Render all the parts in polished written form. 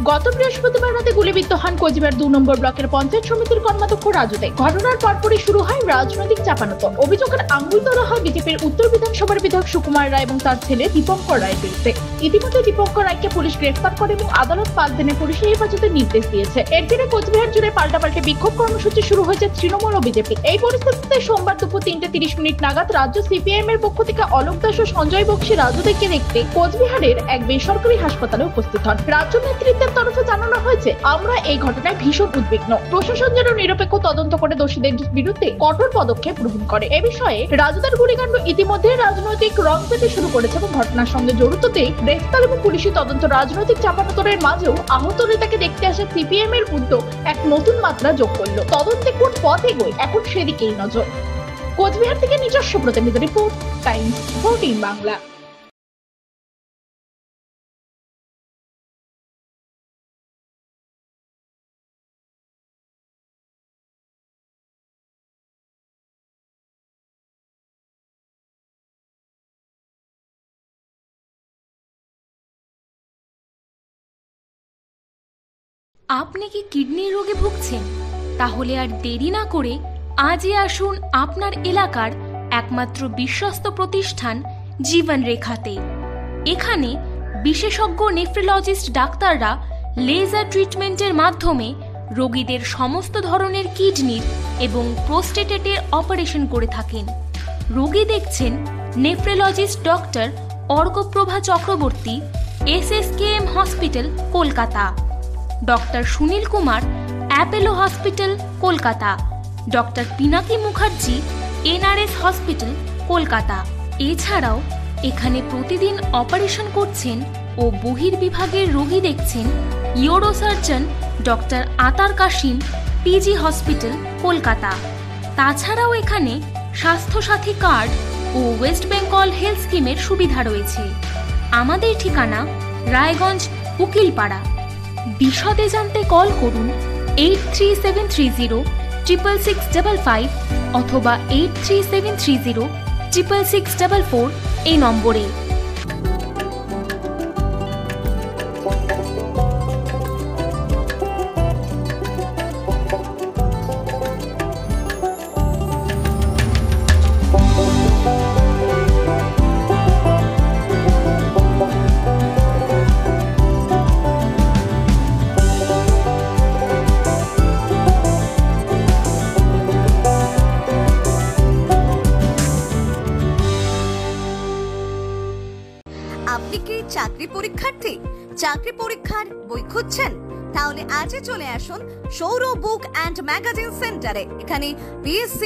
গত বৃহস্পতিবার রাতে গুলিবিদ্ধ হন কোচবিহার 2 নম্বর ব্লকের পঞ্চায়েত সমিতির কর্মাধ্যক্ষ রাজু দে। ঘটনার পরপরই শুরু হয় রাজনৈতিক চাপানোতর। অভিযোগের আঙুল তোলা হয় বিজেপির উত্তর বিধানসভার বিধায়ক সুকুমার রায় এবং তার ছেলে দীপঙ্কর রায়ের বিরুদ্ধে। ইতিমধ্যে দীপঙ্কর রায়কে পুলিশ গ্রেফতার করে এবং আদালত 5 দিনের পুলিশি হেফাজতের নির্দেশ দিয়েছে। এর জেরে কোচবিহার জুড়ে পাল্টাপাল্টি বিক্ষোভ কর্মসূচি শুরু হয়েছে তৃণমূল ও বিজেপি। এই পরিস্থিতিতে সোমবার দুপুর 3:30 নাগাদ রাজ্য সিপিএম এর পক্ষ থেকে অলোক দাস ও সঞ্জয় বক্সী রাজু দেকে দেখতে কোচবিহারের এক বেসরকারি হাসপাতালে উপস্থিত হন। রাজ্য নেতৃত্বের তরফে জানানো হয়েছে, আমরা এই ঘটনায় ভীষণ উদ্বিগ্ন। প্রশাসন যেন নিরপেক্ষ তদন্ত করে দোষীদের বিরুদ্ধে কঠোর পদক্ষেপ গ্রহণ করে। এ বিষয়ে রাজুদার গুলিকাণ্ড ইতিমধ্যে রাজনৈতিক রং পেতে শুরু করেছে এবং ঘটনার সঙ্গে জড়িতদের গ্রেফতার এবং পুলিশি তদন্ত রাজনৈতিক চাপানোতরের মাঝেও আহত নেতাকে দেখতে আসা সিপিএম এর উদ্যোগ এক নতুন মাত্রা যোগ করলো। তদন্তে কোন পথ এগোয় এখন সেদিকেই নজর। কোচবিহার থেকে নিজস্ব প্রতিনিধি রিপোর্ট, টাইমস 14 বাংলা। আপনি কি কিডনির রোগে ভুগছেন? তাহলে আর দেরি না করে আজই আসুন আপনার এলাকার একমাত্র বিশ্বস্ত প্রতিষ্ঠান জীবন রেখাতে। এখানে বিশেষজ্ঞ নেফ্রোলজিস্ট ডাক্তাররা লেজার ট্রিটমেন্টের মাধ্যমে রোগীদের সমস্ত ধরনের কিডনির এবং প্রোস্টেটের অপারেশন করে থাকেন। রোগী দেখছেন nephrologist doctor Arkaprava Chakraborty, SSKM hospital, Kolkata. Doctor Sunil Kumar, Apollo hospital, Kolkata. Doctor Pinaki Mukherjee, NRS hospital, Kolkata. এছাড়াও এখানে প্রতিদিন অপারেশন করছেন ও বহির্বিভাগের রোগী দেখছেন ইউরোসার্জন ডক্টর আতার কাশিম, PG হসপিটাল, কলকাতা। তাছাড়াও এখানে স্বাস্থ্যসাথী কার্ড ও ওয়েস্ট বেঙ্গল হেলথ স্কিমের সুবিধা রয়েছে। আমাদের ঠিকানা রায়গঞ্জ, উকিলপাড়া। বিশদে জানতে কল করুন 8373066655 অথবা 8373066644 এই নম্বরে। আপনি কি চাকরি পরীক্ষার্থী? চাকরি পরীক্ষার বই খুঁজছেন? তাহলে আজই চলে আসুন সৌরভ বুক অ্যান্ড ম্যাগাজিন সেন্টারে। এখানে BSc,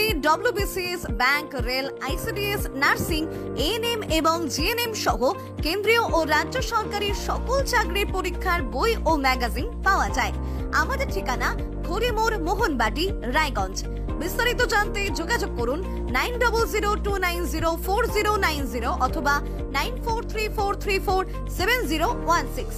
WBCS, bank, rail, ICDS, nursing, ANM এবং GNM সহ কেন্দ্রীয় ও রাজ্য সরকারের সকল চাকরির পরীক্ষার বই ও ম্যাগাজিন পাওয়া যায়। আমাদের ঠিকানা খড়িমোড়, মোহনবাটি, রায়গঞ্জ। বিস্তারিত জানতে যোগাযোগ করুন 9002904090 অথবা 9434347016।